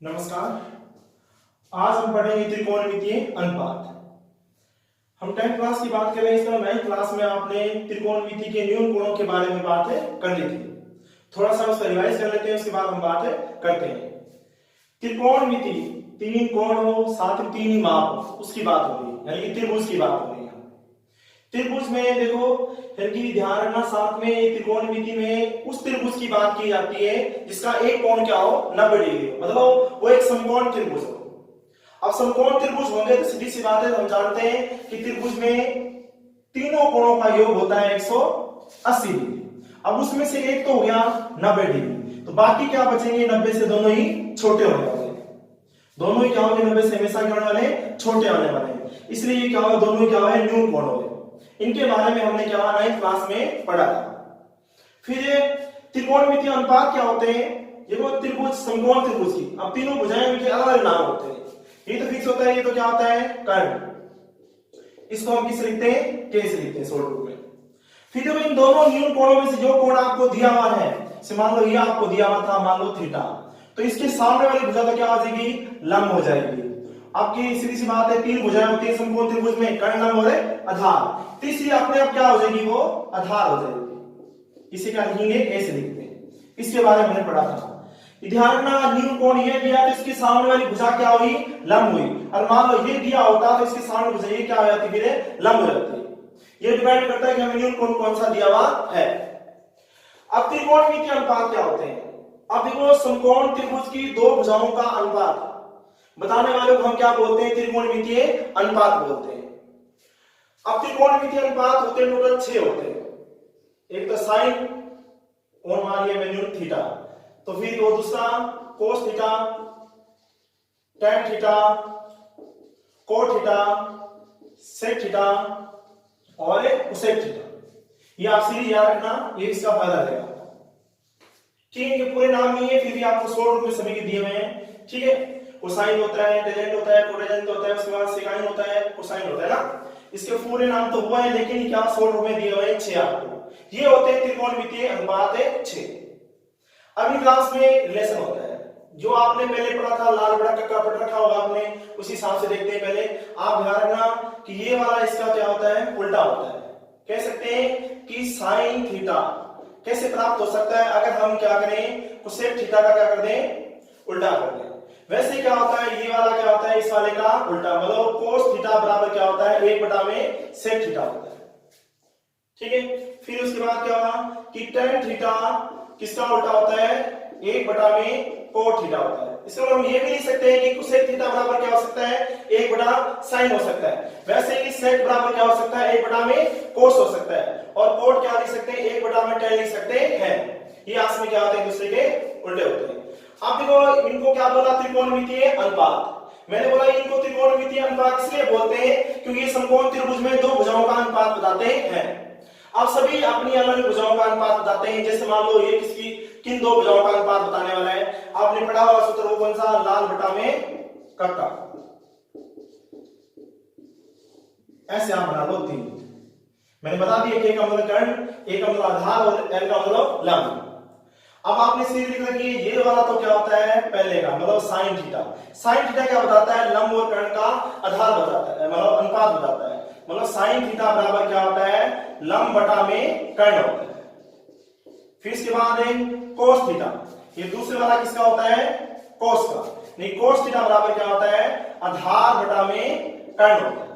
नमस्कार। आज हम पढ़ेंगे त्रिकोणमितीय अनुपात। हम 10th क्लास की बात कर रहे हैं। इस तरह 9th क्लास में आपने त्रिकोणमिति के न्यून कोणों के बारे में बातें कर ली थी। थोड़ा सा उसका रिवाइज कर लेते हैं, उसके बाद हम बातें करते हैं। त्रिकोणमिति तीन कोण हो, साथ में तीन ही माप हो, उसकी बात हो रही है, यानी कि त्रिभुज की बात हो रही है। त्रिभुज में देखो, यानी ध्यान रखना, साथ में त्रिकोणमिति में उस त्रिभुज की बात की जाती है जिसका एक कोण क्या हो, 90 डिग्री हो, मतलब वो एक समकोण त्रिभुज हो। अब समकोण त्रिभुज होंगे तो सीधी सी बात है, हम जानते हैं कि त्रिभुज में तीनों कोणों का योग होता है 180 डिग्री। अब उसमें से एक तो हो गया 90 डिग्री, तो बाकी क्या बचेंगे? 90 से दोनों ही छोटे होने वाले हैं। दोनों ही क्या होंगे? 90 से हमेशा क्या होने वाले? छोटे होने वाले हैं। इसलिए ये क्या होगा? दोनों ही क्या है? न्यून कोण हो। इनके बारे में हमने क्या 9th क्लास में पढ़ा था। फिर त्रिकोणमितीय अनुपात क्या होते हैं? ये वो त्रिभुज, समकोण त्रिभुज की अब तीनों भुजाएं, उनके अलग अलग नाम होते हैं। ये तो फिक्स होता है, ये तो क्या होता है? कर्ण। इसको हम किस लिखते हैं? के से लिखते हैं शॉर्ट रूप में। फिर जब इन दोनों न्यून कोणों में से जो कोण आपको दिया हुआ है, मान लो ये आपको दिया हुआ था, मान लो थीटा, तो इसके सामने वाली भुजा तो क्या हो जाएगी? लंब हो जाएगी। आपकी सीधी सी बात है, तीन भुजाएं होती है समकोण त्रिभुज में, कर्ण, लंब और आधार। तीसरी अपने आप क्या हो जाएगी? वो आधार हो जाएगी। इसे क्या लिखेंगे? ए से लिखते हैं। इसके बारे में हमने पढ़ा था। ध्यान रखना, न्यून कोण ये दिया तो इसके सामने वाली भुजा क्या हुई? लंब हुई। और मान लो ये दिया होता तो इसके सामने भुजा ये क्या हो जाती? फिर लंब हो जाती। ये डिपेंड करता है कि हमें न्यून कोण कौन सा दिया हुआ है। अब त्रिकोणमितीय अनुपात क्या होते हैं? अब देखो, समकोण त्रिभुज की दो भुजाओं का अनुपात बताने वाले को हम क्या बोलते हैं? त्रिकोणमितीय अनुपात बोलते हैं। अब त्रिकोणमितीय अनुपात होते हैं टोटल 6 होते हैं। एक तो साइन और मान लिया मैंने थीटा, तो फिर वो दूसरा cos theta, tan theta, cot theta, sec theta और कोसेक थीटा। ये आप सीरीज याद रखना, ये इसका फायदा रहेगा। ठीक है, ये पूरे नाम नहीं है, फिर भी आपको शॉर्ट रूप में सभी के दिए हुए हैं। ठीक है, कोसाइन होता है, टेंजेंट होता है, कोटेंजेंट होता है, उसके बाद सेकाइन होता है, कोसाइन होता है ना। इसके पूरे नाम तो हुआ है, लेकिन क्या शॉर्ट रूप में दिए हुए हैं 6 आपको। ये होते हैं त्रिकोणमितीय अनुपात 6। अगली क्लास में रिलेशन होता है, जो आपने पहले पढ़ा था, लाल बड़ा कक्का पढ़ रखा होगा आपने, उसी हिसाब से देखते हैं। पहले आप ध्यान रखना कि ये वाला इसका क्या होता है? उल्टा होता है। कह सकते हैं कि साइन थीटा कैसे प्राप्त हो सकता है? अगर हम क्या करें? कोसेक थीटा का क्या कर दें? उल्टा कर दें। वैसे क्या होता है? ये वाला क्या होता है? इस वाले का उल्टा, मतलब कोस थीटा बराबर क्या होता है? 1/में सेक थीटा होता है। ठीक है, फिर उसके बाद क्या होगा कि tan थीटा किसका उल्टा होता है? 1/में कोट थीटा होता है। इसको हम ये भी लिख सकते हैं कि कोसेक थीटा बराबर क्या हो सकता है? 1/sin हो सकता है। वैसे ही सेक बराबर क्या हो सकता है? 1/में कोस हो सकता है। और कोट क्या लिख सकते हैं? 1/में tan लिख सकते हैं। ये आपस में क्या होते हैं? दूसरे के उल्टे होते हैं। अब देखो, इनको क्या बोला? त्रिकोणमितीय अनुपात। मैंने बोला इनको त्रिकोणमितीय अनुपात इसलिए बोलते हैं क्योंकि ये समकोण त्रिभुज में दो भुजाओं का अनुपात बताते हैं। अब सभी अपनी अलग भुजाओं का अनुपात बताते हैं। जैसे मान लो ये किसकी, किन दो भुजाओं का अनुपात बताने वाला है? आपने पढ़ा हुआ सूत्र, वो कौन सा? लाल बटा में कक्का। ऐसे आप बना लो 3। मैंने बता दिया कि एक का मतलब कर्ण, एक का मतलब आधार और एल का मतलब लंब। अब आपने सीरीज लिख रखी है, ये वाला तो क्या होता है? पहले का मतलब साइन थीटा। साइन थीटा क्या बताता है? लंब और कर्ण का आधार बताता है, मतलब अनुपात बताता है। मतलब साइन थीटा बराबर क्या होता है? लंब बटा में कर्ण होता है। फिर इसके बाद है कोस थीटा। ये दूसरे वाला किसका होता है? कोस का। नहीं, कोस थीटा बराबर क्या होता है? आधार बटा में कर्ण होता है।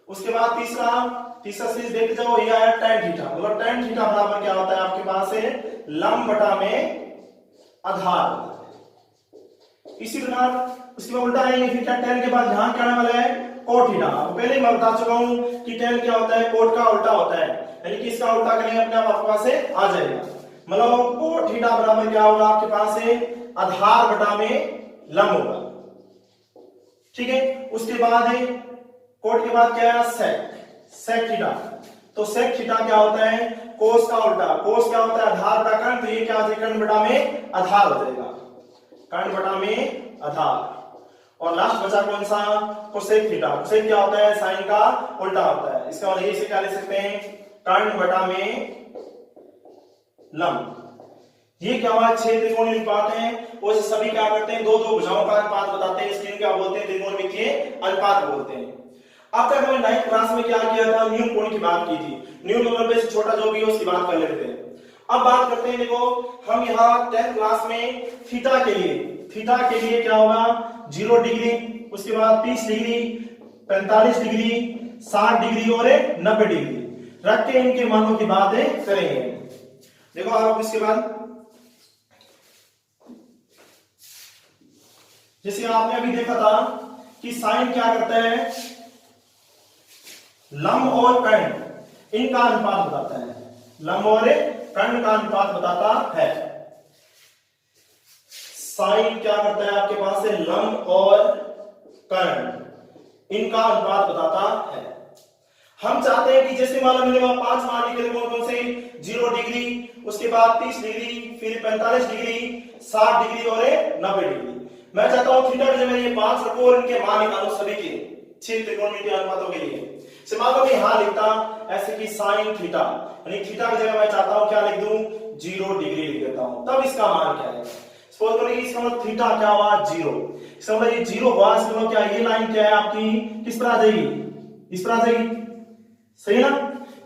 उसके बाद तीसरा सीरीज देखते जाओ, ये आया tan थीटा। मतलब tan थीटा बराबर क्या होता है? आपके पास है लंब बटा में आधार होता है। इसी प्रकार उसके बाद उल्टा आएंगे, फिर क्या tan के बाद यहां क्या आने वाला है? Cot theta. पहले ही मैं बता चुका हूं कि tan क्या होता है? कोट का उल्टा होता है, यानी कि इसका उल्टा करेंगे अपने आप आपके पास से आ जाएगा। मतलब कोट थीटा बराबर क्या होगा? आपके पास है आधार बटा में लंब होगा। ठीक है, उसके बाद है कोट के बाद क्या है? Sec theta. तो सेक थीटा क्या होता है? कोस का उल्टा। कोस क्या होता है? आधार बटा कर्ण, तो ये क्या हो जाएगा? कर्ण बटा में आधार हो जाएगा। कर्ण बटा में आधार। और लास्ट बचा कौन सा? Cosec theta. कोसेक क्या होता है? साइन का उल्टा होता है। इसका मतलब ये क्या लिख सकते हैं? कर्ण बटा में लंब। ये क्या हुआ, 6 त्रिकोणीय अनुपात हैं और सभी क्या करते हैं, दो दो भुजाओं का अनुपात बताते हैं, इसलिए क्या बोलते हैं, त्रिकोणमितीय अनुपात बोलते हैं। अब तक हमने 9th क्लास में क्या किया था, न्यून कोण की बात की थी, न्यून 90 से छोटा जो भी हो उसकी बात कर लेते हैं। अब बात करते हैं, देखो हम यहाँ 10th क्लास में थीटा के लिए क्या होगा, 0 डिग्री, उसके बाद 30 डिग्री, 45 डिग्री, 60 डिग्री और 90 डिग्री रख के इनके मानों की बातें करेंगे। देखो आप इसके बाद जैसे आपने अभी देखा था कि साइन क्या करता है, लंब और कर्ण इनका अनुपात बताता है, लंब और कर्ण का अनुपात बताता है। साइन क्या करता है आपके पास है, लंब और कर्ण इनका अनुपात बताता है। हम चाहते हैं कि जैसे मान लो मेरे पास 5 मान निकले, कौन कौन से, 0 डिग्री, उसके बाद 30 डिग्री, फिर 45 डिग्री, 60 डिग्री और 90 डिग्री। मैं चाहता हूं थीटा की जगह ये 5 रखो और इनके मान निकालो सभी के 6 त्रिकोणमितीय अनुपातों के लिए। से मान लो मैं यहां लिखता ऐसे कि साइन थीटा, यानी थीटा की जगह मैं चाहता हूं क्या लिख दूं, 0 डिग्री लिख देता हूं, तब इसका मान क्या है, सपोज करो इसका मतलब थीटा क्या हुआ, 0, इसका मतलब ये 0 हुआ, इसका मतलब क्या, ये लाइन क्या है आपकी, किस पर आ जाएगी, इस पर आ जाएगी, सही ना,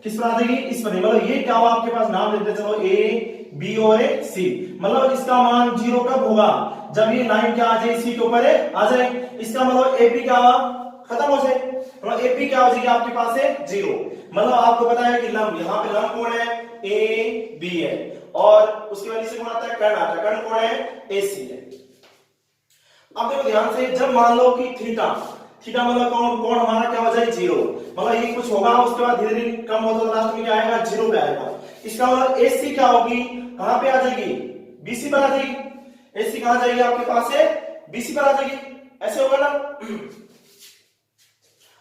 किस पर आ जाएगी, इस पर। मतलब ये क्या हुआ आपके पास, नाम देते चलो ए बी और सी, मतलब इसका मान 0 कब होगा, जब ये लाइन क्या आ जाए, सी के ऊपर आ जाए, इसका मतलब एपी क्या हुआ, खत्म हो जाए, मतलब एपी क्या हो जाएगी आपके पास है 0। मतलब आपको पता है कि लंब, यहाँ पे लंब कौन है, ए बी है, और उसके बाद इसे कौन आता है, कर्ण आता है, कर्ण कौन है, ए सी है। अब देखो ध्यान से, जब मान लो कि थीटा मतलब कौन हमारा क्या हो जाए, 0, मतलब ये कुछ होगा, उसके बाद धीरे धीरे कम होता है, लास्ट में क्या आएगा, 0 पे आएगा। इसका मतलब एसी क्या होगी, कहां पे आ जाएगी, बीसी पर आ जाएगी, एसी कहां जाएगी आपके पास है, बीसी पर आ जाएगी, ऐसे होगा ना।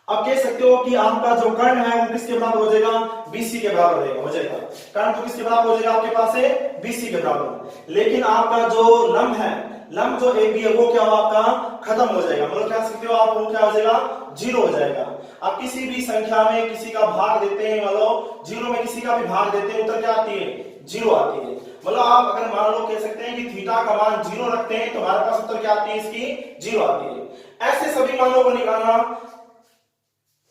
अब कह सकते हो कि आपका जो कर्ण है वो किसके बराबर हो जाएगा, बीसी के बराबर हो जाएगा, कर्ण तो किसके बराबर हो जाएगा आपके पास है, बीसी के बराबर। लेकिन आपका जो लंब है, लंब जो ए बी है वो क्या हो आपका खत्म हो जाएगा, मतलब क्या सकते हो आप, वो क्या हो जाएगा, 0 हो जाएगा। आप किसी भी संख्या में किसी का भाग देते हैं, मतलब 0 में किसी का भी भाग देते हैं, उत्तर क्या आती है, 0 आती है। मतलब आप अगर मान लो कह सकते हैं कि थीटा का मान 0 रखते हैं तो हमारे पास उत्तर क्या आती है, इसकी 0 आती है। ऐसे सभी मानों को निकालना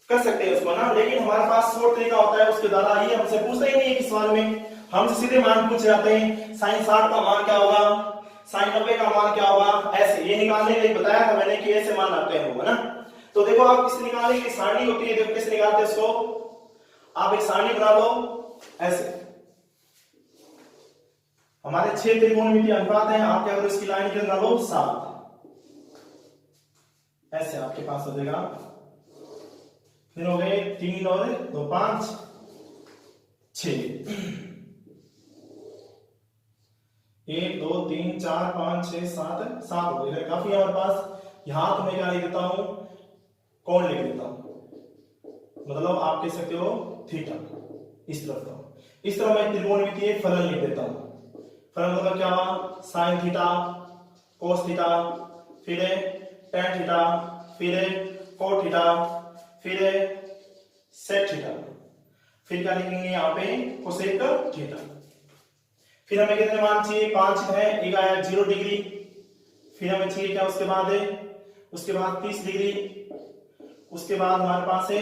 कर सकते हैं उसको ना, लेकिन हमारे पास शॉर्ट तरीका होता है उसके द्वारा, ये हमसे पूछते ही नहीं है कि सवाल में, हमसे सीधे मान पूछ जाते हैं, साइन 60 का मान क्या होगा, साइन 90 का मान क्या होगा, ऐसे ये निकालने के लिए बताया था मैंने कि ऐसे मान आते हैं ना। तो देखो आप किस निकालने की सारणी होती है, देखो कैसे निकालते हैं इसको, आप एक सारणी बना लो ऐसे, हमारे 6 त्रिकोणमितीय अनुपात हैं, आप क्या करो इसकी लाइन के बना लो 7, ऐसे आपके पास हो जाएगा, फिर हो गए 3 और 2 5 6, 1 2 3 4 5 6 7 7 हो गए, काफी हमारे पास। यहां तो मैं क्या लिख देता हूं, कोण लिख देता हूं, मतलब आप कह सकते हो थीटा, इस तरफ का, इस तरह मैं त्रिकोणमितीय फलन लिख देता हूं। फलन मतलब क्या हुआ, साइन थीटा, कोस थीटा, फिर टेन थीटा, फिर कोट थीटा, फिर सेक थीटा, फिर क्या लिखेंगे यहाँ पे कोसेक थीटा। फिर हमें कितने मान चाहिए, 5 है, एक आया 0 डिग्री, फिर हमें चाहिए क्या उसके बाद 30 डिग्री, उसके बाद हमारे पास है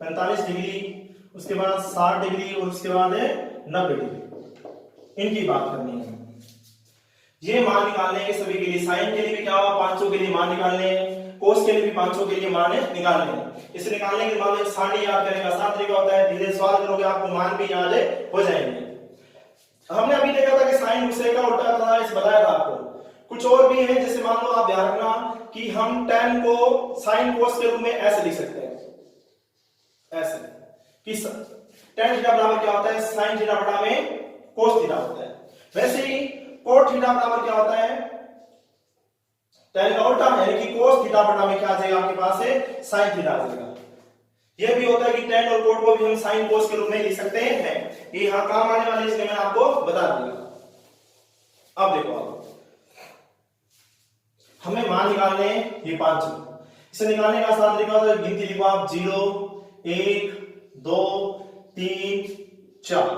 45 डिग्री, उसके बाद 60 डिग्री और उसके बाद है 90 डिग्री। इनकी बात करनी है, ये मान निकालने हैं सभी के लिए, साइन के लिए भी क्या हुआ, 500 के लिए मान निकालने हैं, कोस के लिए भी 500 के लिए मान निकालने हैं। इसे निकालने के बाद सारणी याद करेगा, आसान तरीका होता है, धीरे सवाल करोगे आपको मान भी याद हो जाएंगे। हमने अभी देखा था कि साइन दूसरे का उल्टा था, इस बताया था आपको। कुछ और भी है, जैसे मान लो आप ध्यान रखना कि हम tan को साइन कोस के रूप में ऐसे लिख सकते हैं, ऐसे कि tan थीटा बराबर क्या होता है, साइन थीटा बटा में कोस थीटा होता है। वैसे ही कोट थीटा बराबर क्या होता है, tan का उल्टा, यानी कि कोस थीटा बटा में क्या आ जाएगा आपके पास है, साइन थीटा आ जाएगा। यह भी होता है कि tan और कोट को भी हम साइन कोस के रूप में लिख सकते हैं, ये यहां काम आने वाले, इसलिए मैंने आपको बता दिया। अब देखो आप, हमें मान निकालने ये 5, इसे निकालने का आसान तरीका होता है, गिनती लिखो आप 0 1 2 3 4,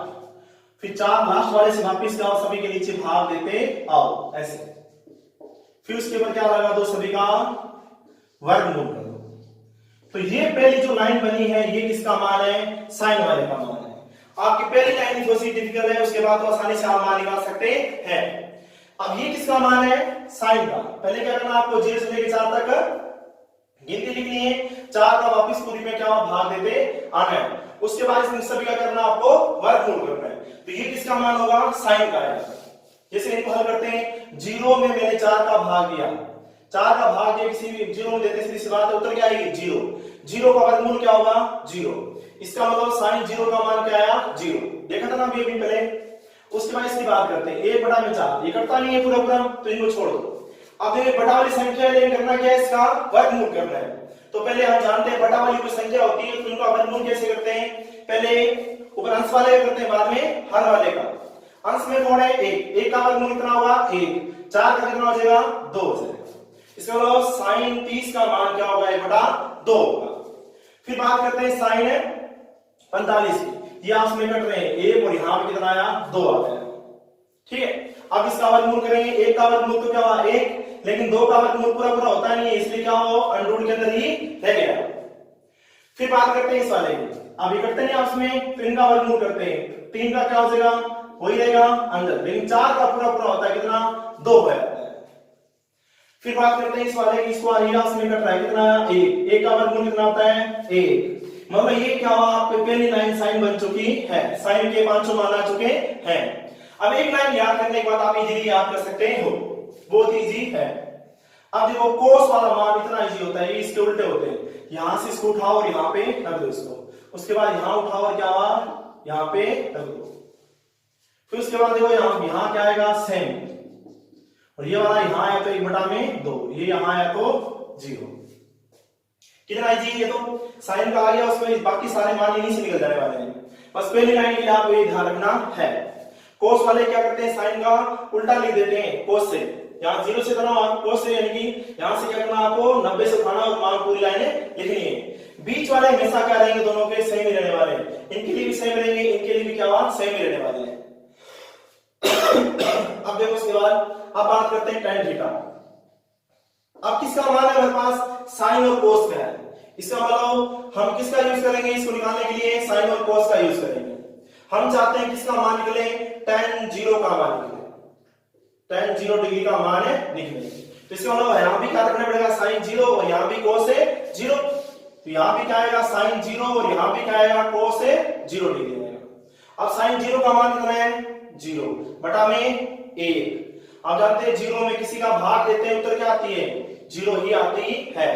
फिर 4 लास्ट वाले से वापिस जाओ, सभी के नीचे भाग देते आओ ऐसे। फिर उसके ऊपर क्या लगा दो, सभी का वर्गमूल कर दो। तो ये पहली जो लाइन बनी है ये किसका मान है, साइन वाले का मान है। आपकी पहली लाइन थोड़ी सी डिफिकल्ट है, उसके बाद तो आसानी से आप मान निकाल सकते हैं। अब ये किसका मान है, साइन का। पहले क्या करना आपको, 0 से लेकर 4 तक गिनती लिखनी है, 4 का वापिस पूरी में क्या भाग देते आना है। उसके बाद इसमें सभी का करना आपको वर्गमूल करना है। तो ये किसका मान होगा, साइन का है। जैसे इनको हल करते हैं, 0 में मैंने 4 का भाग दिया, 4 का भाग दिया किसी भी 0 में देते, सीधी सी बात है, उत्तर क्या आएगी 0। 0 का वर्गमूल क्या होगा 0। इसका मतलब साइन 0 का मान क्या आया 0। देखा था ना अभी पहले। उसके बाद इसकी बात करते हैं, 1 बटा में 4, ये कटता नहीं है पूरा पूरा, तो इनको छोड़ दो। अब ये बटा वाली संख्या है, लेकिन करना क्या है, इसका वर्गमूल करना है। तो पहले हम जानते हैं बटा वाली कोई संख्या होती है तो इनका वर्गमूल कैसे करते हैं, पहले ऊपर अंश वाले का करते हैं, बाद में हर वाले का। अंश में कौन है 1, 1 का वर्गमूल कितना होगा 1, 4 का कितना हो जाएगा 2 हो जाएगा। इसका मतलब साइन 30 का मान क्या होगा 1 बटा 2 होगा। फिर बात करते हैं साइन 45 की, ये आपस में कट रहे हैं 1 और यहां पे कितना आया 2 आ गया, ठीक है। अब इसका वर्गमूल करेंगे, 1 का वर्गमूल तो क्या हुआ 1, लेकिन 2 का वर्गमूल पूरा पूरा होता नहीं है, इसलिए क्या हो अंडर के अंदर ही रह गया। फिर बात करते हैं इस वाले की, अब ये करते हैं आपस में, तो इनका वर्गमूल करते हैं, 3 का क्या हो जाएगा वही रहेगा अंदर, लेकिन 4 का पूरा पूरा होता है कितना 2 हो जाता है। फिर बात करते हैं इस वाले की, इसको आपस में कट रहा है कितना 1, 1 का वर्गमूल कितना होता है 1। मतलब ये क्या हुआ, आपकी पहली लाइन साइन बन चुकी है, साइन के 500 मान आ चुके हैं। अब एक लाइन याद करने के बाद आप इजीली याद कर सकते हो, बहुत इजी है। अब देखो कोस वाला मान इतना इजी होता है, ये इसके उल्टे होते हैं, यहां से इसको उठाओ और यहां पे रख दो इसको, उसके बाद यहां उठाओ और क्या हुआ यहां पे रख दो। फिर उसके बाद देखो यहां क्या आएगा सेम, और ये वाला यहां आया तो 1 बटा में 2, ये यहां आया तो 0। कितना इजी, ये तो साइन का आ गया, उसमें बाकी सारे मान इन्हीं से निकल जाने वाले हैं। बस पहली लाइन के लिए आपको ये ध्यान रखना है। कोस वाले क्या करते हैं, साइन का उल्टा लिख देते हैं कोस से, यहाँ 0 से करना कोस से, यानी कि यहां से क्या करना आपको 90 से उठाना और मान पूरी लाइनें लिखनी है। बीच वाले हमेशा क्या रहेंगे, दोनों के सेम ही रहने वाले, इनके लिए भी सेम रहेंगे, इनके लिए भी क्या हुआ सेम ही रहने वाले हैं। अब देखो उसके बाद अब बात करते हैं tan थीटा। अब किसका मान है हमारे पास, साइन और कोस का है। इसका मतलब हम किसका यूज करेंगे इसको निकालने के लिए, साइन और कोस का यूज करेंगे। हम चाहते हैं किसका मान निकले, tan 0 का मान निकले, tan 0 डिग्री का मान है निकले। तो इसका मतलब यहां भी क्या रखना पड़ेगा साइन 0 और यहां भी कोस है 0, तो यहां भी क्या आएगा साइन 0 और यहां भी क्या आएगा कोस है 0 डिग्री आएगा। अब साइन 0 का मान कितना है 0 बटा में 1। आप जानते हैं 0 में किसी का भाग देते हैं उत्तर क्या आती है 0 ही आती है।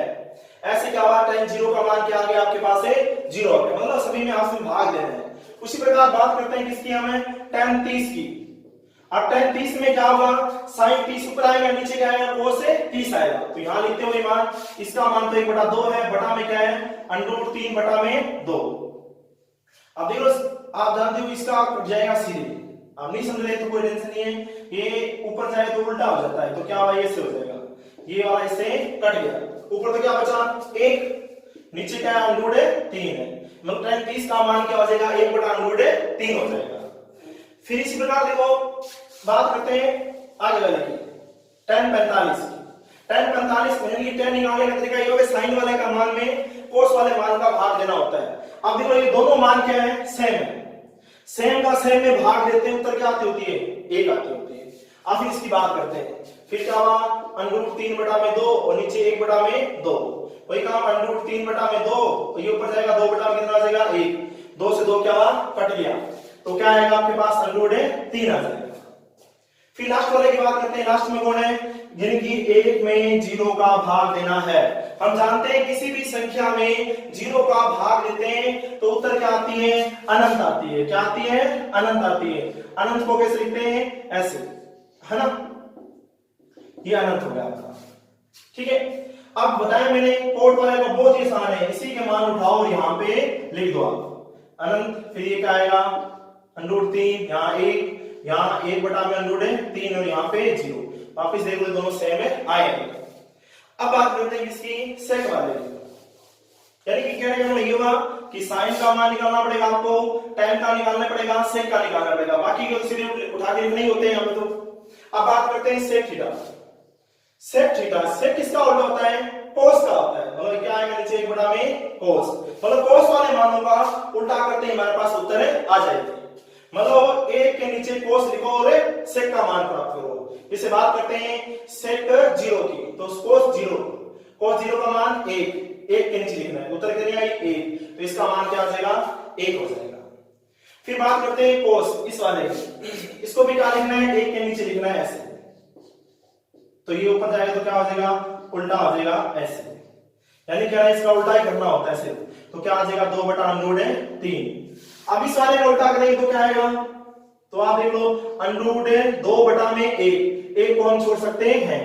ऐसे क्या हुआ tan 0 का मान क्या आ गया आपके पास है 0 आ गया, मतलब सभी में आपसे भाग देना है। उसी प्रकार बात करते हैं किसकी, हमें tan 30 की। अब tan 30 में क्या होगा, sin 30 ऊपर आएगा, नीचे क्या आएगा cos 30 आएगा। तो यहां लिखते हुए मान, इसका मान तो 1 बटा 2 है, बटा में क्या है √3 बटा में 2। अब देखो आप जानते हो इसका कट जाएगा सीधे, आप नहीं समझ रहे तो कोई टेंशन नहीं है, ये ऊपर जाए तो उल्टा हो जाता है, तो क्या हुआ ये से हो जाएगा, ये वाला इससे कट गया, ऊपर तो क्या बचा 1, नीचे क्या है √3 है, मतलब tan 30 का मान क्या हो जाएगा 1 बटा √3 हो जाएगा। फिर इसी प्रकार देखो बात करते हैं आगे वाले की, tan 45 की। tan 45 यानी कि tan निकालने का तरीका ये होगा साइन वाले का मान में कोस वाले मान का भाग देना होता है। अब देखो ये दोनों मान क्या है सेम है, सेम का सेम में भाग देते हैं, उत्तर क्या आती होती है 1 आती होती है। अब फिर इसकी बात करते हैं, फिर क्या हुआ √3 बटा में 2 और नीचे 1 बटा में 2, वही काम √3 बटा में 2, तो ये ऊपर जाएगा 2 बटा में कितना आ जाएगा 1, 2 से 2 क्या हुआ कट गया, तो क्या आएगा आपके पास √3 आ जाएगा। फिर लास्ट वाले की बात करते हैं, लास्ट में कौन है जिनकी 1 में 0 का भाग देना है। हम जानते हैं किसी भी संख्या में 0 का भाग देते हैं तो उत्तर क्या आती है अनंत आती है, क्या आती है अनंत आती है। अनंत को कैसे लिखते हैं ऐसे, है ना, ये अनंत हो गया आपका, ठीक है। अब बताया मैंने कोट वाले को बहुत ही आसान है, इसी के मान उठाओ और यहां पे लिख दो आप अनंत, फिर ये क्या आएगा √3, यहाँ 1, यहाँ 1 बटा में √3 और यहाँ पे 0, वापिस देख लो दोनों सेम है आए। अब बात करते हैं इसकी सेक वाले, यानी कि कहने का मतलब ये हुआ कि साइन का मान निकालना पड़ेगा आपको, tan का निकालना पड़ेगा, sec का निकालना पड़ेगा, बाकी के तो सीधे उठा के नहीं होते हैं यहाँ पे। तो अब बात करते हैं sec theta. sec theta, sec किसका उल्टा होता है? cos का होता है। मतलब क्या आएगा नीचे 1 बटा में cos, मतलब cos वाले मानों का उल्टा करते ही हमारे पास उत्तर आ जाएगी। मतलब 1 के नीचे cos लिखो और sec का मान प्राप्त करो। इसे बात करते हैं sec 0 की, तो cos 0 का मान 1 के नीचे लिखना है, उत्तर कितनी आई 1, तो इसका मान क्या आ जाएगा 1 हो जाएगा। फिर बात करते हैं cos इस वाले, इसको भी क्या लिखना है 1 के नीचे लिखना है ऐसे, तो ये ऊपर जाएगा तो क्या हो जाएगा उल्टा हो जाएगा ऐसे, यानी क्या है इसका उल्टा ही करना होता है ऐसे, तो क्या आ जाएगा 2 बटा अंडर रूट 3। अब इस वाले का उल्टा करेंगे तो क्या आएगा, तो आप देख लो अंडर रूट 2 बटा में 1 को हम छोड़ सकते हैं।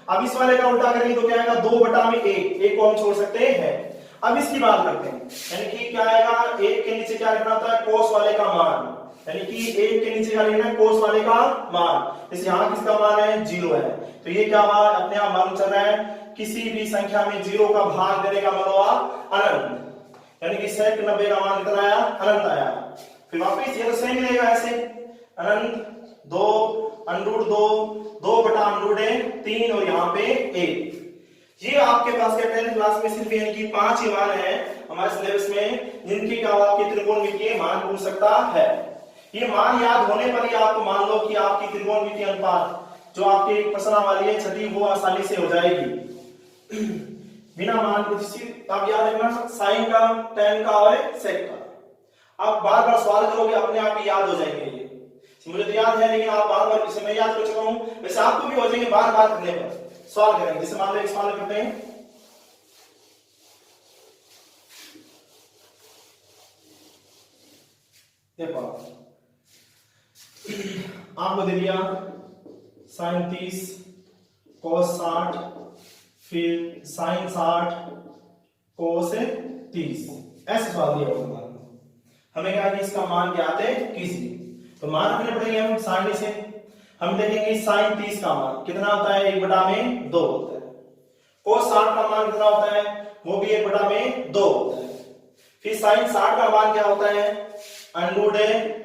अब इस वाले का उल्टा करेंगे तो क्या आएगा 2 बटा में 1 को हम छोड़ सकते हैं। अब इसकी बात करते हैं, यानी कि क्या आएगा 1 के नीचे क्या लिखना होता है cos वाले का मान, यानी कि 1 के नीचे क्या लिखना है cos वाले का मान। जैसे यहाँ किसका मान है 0 है, तो ये क्या हुआ अपने आप मालूम चल रहा है किसी भी संख्या में 0 का भाग देने का मतलब हुआ अनंत, यानी कि sec 90 का मान कितना आया अनंत आया। फिर वापिस ये तो सेम रहेगा ऐसे अनंत 2 अंडर रूट 2 बटा अंडर रूट 3 और यहाँ पे 1। ये आपके पास क्या 10th क्लास में सिर्फ यानी कि 5 ही मान है हमारे सिलेबस में जिनकी का आपके त्रिकोणमितीय मान पूछ सकता है। ये मान याद होने पर ही आपको मान लो कि आपकी त्रिकोणमितीय अनुपात जो आपकी प्रश्न वाली है छठी वो आसानी से हो जाएगी बिना मान कुछ। आप याद रखना साइन का, tan का और sec का, आप बार बार सवाल करोगे अपने आप ही याद हो जाएंगे। ये मुझे तो याद है लेकिन आप बार बार इसे मैं याद कर चुका हूं, वैसे आपको भी हो जाएंगे बार बार करने पर सवाल करेंगे। जैसे मान लो एक सवाल करते हैं, देखो आपको दे दिया sin 30 cos 60 फिर sin 60 cos 30 ऐसे सवाल दिया होगा। हमें क्या है कि इसका मान ज्ञात है किसी, तो मान रखने पड़ेंगे हम सारणी से। हम देखेंगे sin 30 का मान कितना होता है 1 बटा में 2 होता है, cos 60 का मान कितना होता है वो भी 1 बटा में 2 होता है। फिर sin 60 का मान क्या होता है अंडर रूट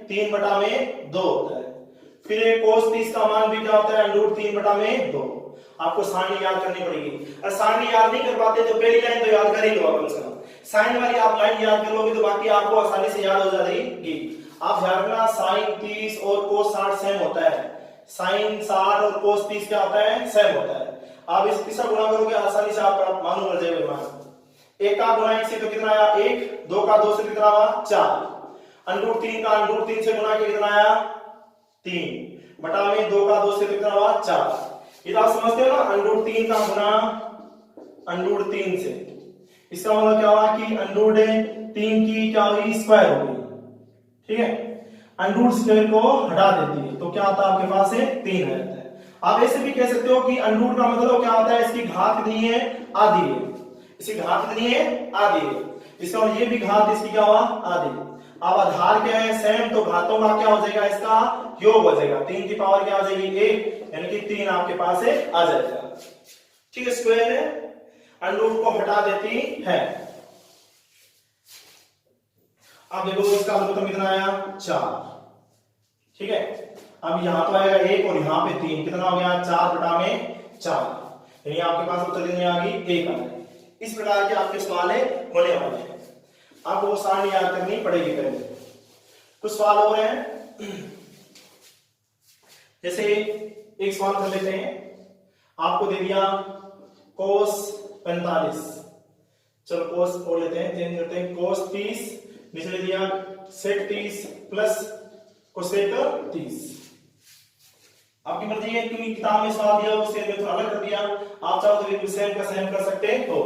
3 बटा में 2 होता है। फिर cos 30 का मान भी क्या होता है अंडर रूट 3 बटा में 2। आपको सारणी याद करनी पड़ेगी, और सारणी याद नहीं कर पाते तो पहली लाइन तो याद कर ही लो कम से कम, साइन वाली आप लाइन याद कर लोगे तो बाकी आपको आसानी से याद हो जाएगी। आप ध्यान रखना sin 30 और cos 60 सेम होता है, sin 60 और cos 30 क्या होता है सेम होता है। आप इस तीसरा गुणा करोगे आसानी से आप मालूम कर जाएगा मान। 1 का गुणा 1 से तो कितना आया 1, 2 का 2 से कितना हुआ 4, अंडर रूट 3 का अंडर रूट 3 से गुणा किया कितना आया 3 बटा में 2 का 2 से कितना हुआ 4। ये तो आप समझते हो ना अंडर रूट 3 का गुणा अंडर रूट 3 से, इसका मतलब क्या हुआ कि अंडर रूट 3 की क्या हुई स्क्वायर हो गई, ठीक है। अंडर रूट स्क्वायर को हटा देती है तो क्या आता है आपके पास से 3 रहता है। आप ऐसे भी कह सकते हो कि अंडर रूट का मतलब क्या होता है इसकी घात कितनी है आधी है, इसकी घात कितनी है आधी है, इसका मतलब ये भी घात इसकी क्या हुआ आधी। अब आधार क्या है सेम, तो घातों का क्या हो जाएगा इसका योग हो जाएगा, 3 की पावर क्या आ जाएगी 1, यानी कि 3 आपके पास है आ जाएगा, ठीक है। स्क्वायर है अंडर रूट को हटा देती है। अब देखो इसका मतलब कितना आया 4, ठीक है। अब यहां तो आएगा 1 और यहां पे 3, कितना हो गया 4 बटा में 4, यानी आपके पास उत्तर देने आ गई 1 आ गई। इस प्रकार के आपके सवाल होने वाले हैं, आपको वो सारणी याद करनी पड़ेगी पहले। कुछ सवाल और हैं, जैसे एक सवाल कर लेते हैं, आपको दे दिया cos 45, चलो cos और लेते हैं, चेंज करते हैं cos 30, नीचे दिया sec 30 प्लस cosec 30। आपकी मर्जी है क्योंकि किताब में सवाल दिया उससे मैं थोड़ा अलग कर दिया, आप चाहो तो बिल्कुल सेम का सेम कर सकते हो।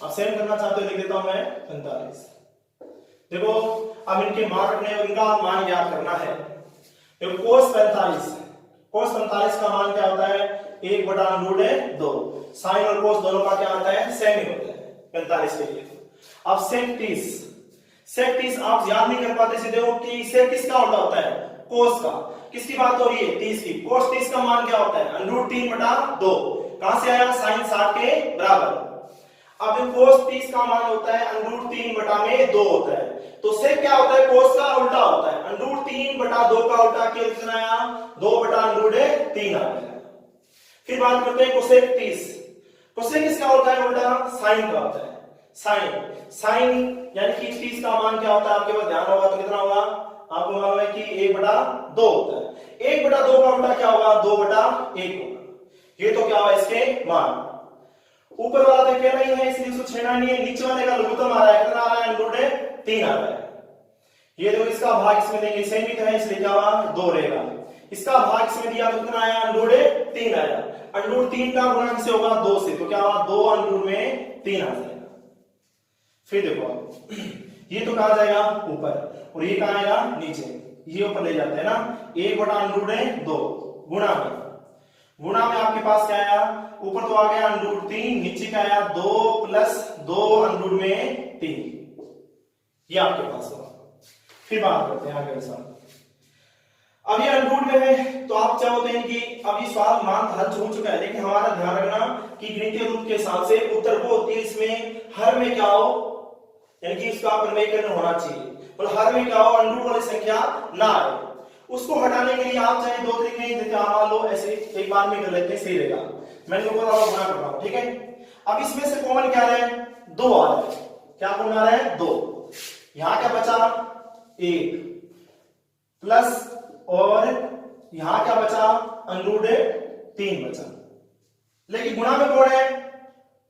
आप सेम करना चाहते हो लिख देता हूं मैं 45। देखो अब इनके मान रखने और इनका मान ज्ञात करना है। देखो cos 45 का मान क्या होता है 1 बटा अंडर रूट 2, साइन और cos दोनों का क्या होता है सेम ही होता है 45 के लिए। अब sec 30 आप याद नहीं कर पाते सीधे हो कि sec किसका उल्टा होता है cos का, किसकी बात हो रही है 30 की। cos 30 का मान क्या होता है अंडर रूट 3 बटा 2, कहां से आया sin 60 के बराबर। अब cos 30 का मान होता है √3 बटा में 2 होता है, तो sec क्या होता है, cos का उल्टा होता है, √3 बटा 2 का उल्टा कितना आया, 2 बटा √3 आ गया। फिर बात करते हैं cosec 30। cosec किसका होता है उल्टा, sin का होता है, sin यानी कि 30 का मान क्या होता है आपके पास ध्यान होगा तो कितना होगा, आपको मालूम है कि 1 बटा 2 होता है, 1 बटा 2 का उल्टा क्या होगा, 2 बटा 1 होगा। ये तो क्या होगा इसके मान। ऊपर वाला तो कहना ही है इसलिए उसको छेड़ना नहीं है, नीचे वाले का लघुत्तम आ रहा है, कितना आ रहा है, √3 आ रहा है। ये देखो इसका भाग इसमें देंगे, सेम ही है इसलिए क्या होगा, 2 रहेगा। इसका भाग इसमें दिया तो कितना आया, √3 आया। √3 का गुणा किससे होगा, 2 से, तो क्या होगा, 2 √3 आ जाएगा। फिर देखो ये तो कहा जाएगा ऊपर और ये कहा आएगा नीचे, ये ऊपर ले जाते हैं ना, 1 बटा √2 गुणा में आपके पास क्या आया, ऊपर तो आ गया √3, नीचे क्या आया 2 + 2 √3, ये आपके पास होगा। फिर बात करते हैं आगे के साथ। अब ये √ में है तो आप चाहते हैं कि अब ये सवाल मान हल हो चुका है, लेकिन हमारा ध्यान रखना कि गणितीय रूप के हिसाब से उत्तर वो होती है इसमें हर में क्या हो, यानी कि इसका प्रमेयकरण होना चाहिए और हर में क्या हो, √ वाली संख्या ना आए। उसको हटाने के लिए आप चाहे 2 तरीके हैं, जैसे आप मान लो ऐसे एक बार में कर लेते हैं, सही रहेगा। मैं इनको गुणा कर रहा हूं, ठीक है। अब इसमें से कॉमन क्या है, 2 आ रहा है, क्या कॉमन आ रहा है, 2। यहां क्या बचा, 1 प्लस, और यहां क्या बचा, √3 बचा। लेकिन गुणा में कौन है,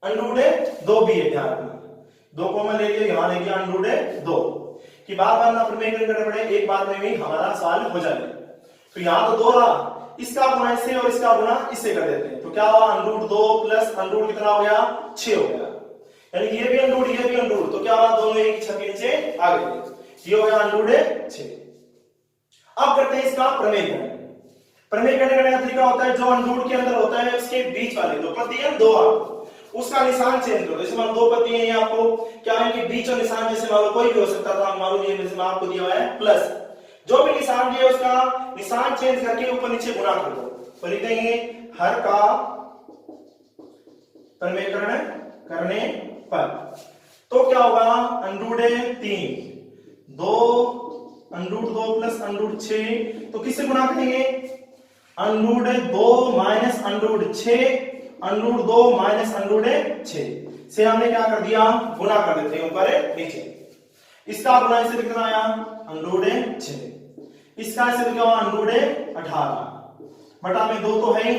√2 भी है, ध्यान रखना। 2 कॉमन ले लिया, यहां ले लिया √2 कि बार बार ना प्रमेयकरण करना पड़े, एक बार में भी हमारा सवाल हो जाए। तो यहां तो 2 रहा, इसका गुणा इससे और इसका गुणा इससे कर देते हैं, तो क्या हुआ, √2 प्लस √ कितना हो गया, 6 हो गया। यानी ये भी √ ये भी √ तो क्या हुआ, दोनों एक छत के नीचे आ गए, ये हो गया √6। अब करते हैं इसका प्रमेयकरण। प्रमेयकरण करने का तरीका होता है, जो √ के अंदर होता है उसके बीच वाले दो पति हैं, 2 आपको उसका निशान चेंज करो। जैसे मान लो 2 पति हैं, ये आपको क्या है कि बीच और निशान, जैसे मान लो कोई भी हो सकता था, मान लो ये जैसे आपको दिया हुआ है प्लस, जो भी निशान दिया उसका निशान चेंज करके ऊपर नीचे गुणा कर दो, तो लिख देंगे हर का प्रमेयकरण करने पर, तो क्या होगा, √3 √2 प्लस √6, तो किससे गुणा करेंगे, √2 माइनस √6, √2 माइनस √6 से हमने क्या कर दिया, गुणा कर देते हैं ऊपर नीचे। इसका गुणा इससे कितना आया, √6, इसका इससे क्या हुआ, √18 बटा में 2 तो है।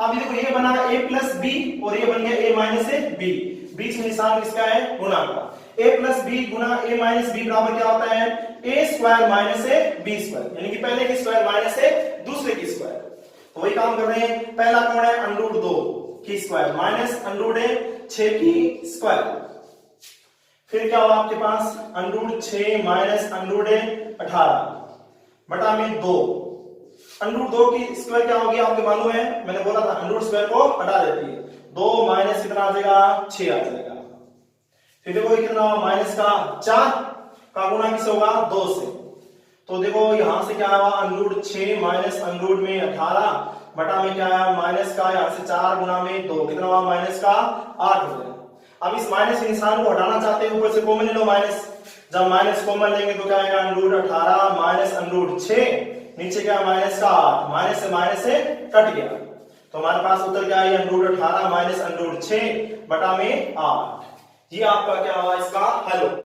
अब ये देखो ये बना a प्लस बी और ये बन गया a माइनस बी, बीच में निशान किसका है, गुणा का। a प्लस बी गुणा a माइनस बी बराबर क्या होता है, a² माइनस b², यानी कि पहले की स्क्वायर माइनस दूसरे की स्क्वायर। तो वही काम कर रहे हैं, पहला कौन है, √2 की स्क्वायर माइनस √6 की स्क्वायर। फिर क्या हुआ आपके पास, √6 माइनस √18 बटा में 2, √2 की स्क्वायर क्या होगी आपके मालूम है, मैंने बोला था √2 को हटा देती है, 2 माइनस कितना आ जाएगा, 6 आ जाएगा। फिर देखो कितना, माइनस का 4 का गुणा किससे होगा, 2 से, तो देखो यहां से क्या हुआ, √6 माइनस √18 बटा में क्या आया, माइनस का, यहां से 4 गुणा में 2 कितना हुआ, माइनस का 8 हो गया। अब इस माइनस के निशान को हटाना चाहते हैं, ऊपर से कॉमन ले लो माइनस, जब माइनस कॉमन लेंगे तो क्या आएगा, √18 माइनस √6, नीचे क्या, माइनस का 8, माइनस से कट गया, तो हमारे पास उत्तर क्या है, √18 माइनस √6 बटा में 8। ये आपका क्या हुआ, इसका हल।